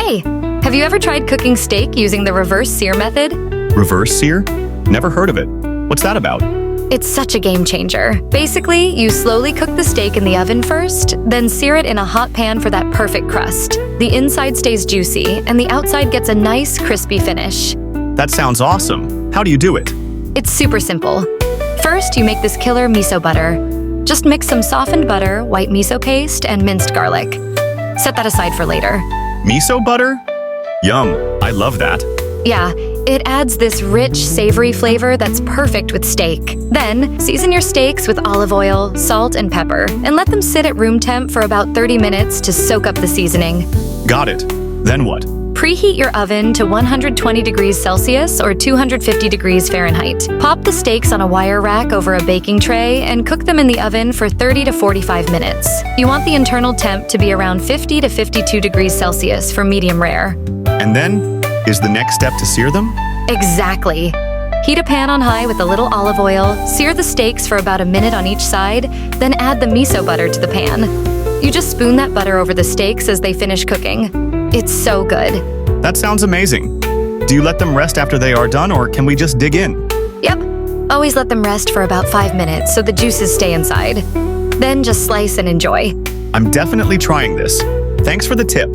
Hey, have you ever tried cooking steak using the reverse-sear method? Reverse-sear? Never heard of it. What's that about? It's such a game changer. Basically, you slowly cook the steak in the oven first, then sear it in a hot pan for that perfect crust. The inside stays juicy, and the outside gets a nice, crispy finish. That sounds awesome. How do you do it? It's super simple. First, you make this killer miso butter. Just mix some softened butter, white miso paste, and minced garlic. Set that aside for later. Miso butter? Yum, I love that. Yeah, it adds this rich, savory flavor that's perfect with steak. Then, season your steaks with olive oil, salt, and pepper, and let them sit at room temp for about 30 minutes to soak up the seasoning. Got it. Then what? Preheat your oven to 120 degrees Celsius or 250 degrees Fahrenheit. Pop the steaks on a wire rack over a baking tray and cook them in the oven for 30 to 45 minutes. You want the internal temp to be around 50 to 52 degrees Celsius for medium rare. And then, is the next step to sear them? Exactly. Heat a pan on high with a little olive oil, sear the steaks for about a minute on each side, then add the miso butter to the pan. You just spoon that butter over the steaks as they finish cooking. It's so good. That sounds amazing. Do you let them rest after they are done, or can we just dig in? Yep. Always let them rest for about 5 minutes so the juices stay inside. Then just slice and enjoy. I'm definitely trying this. Thanks for the tip.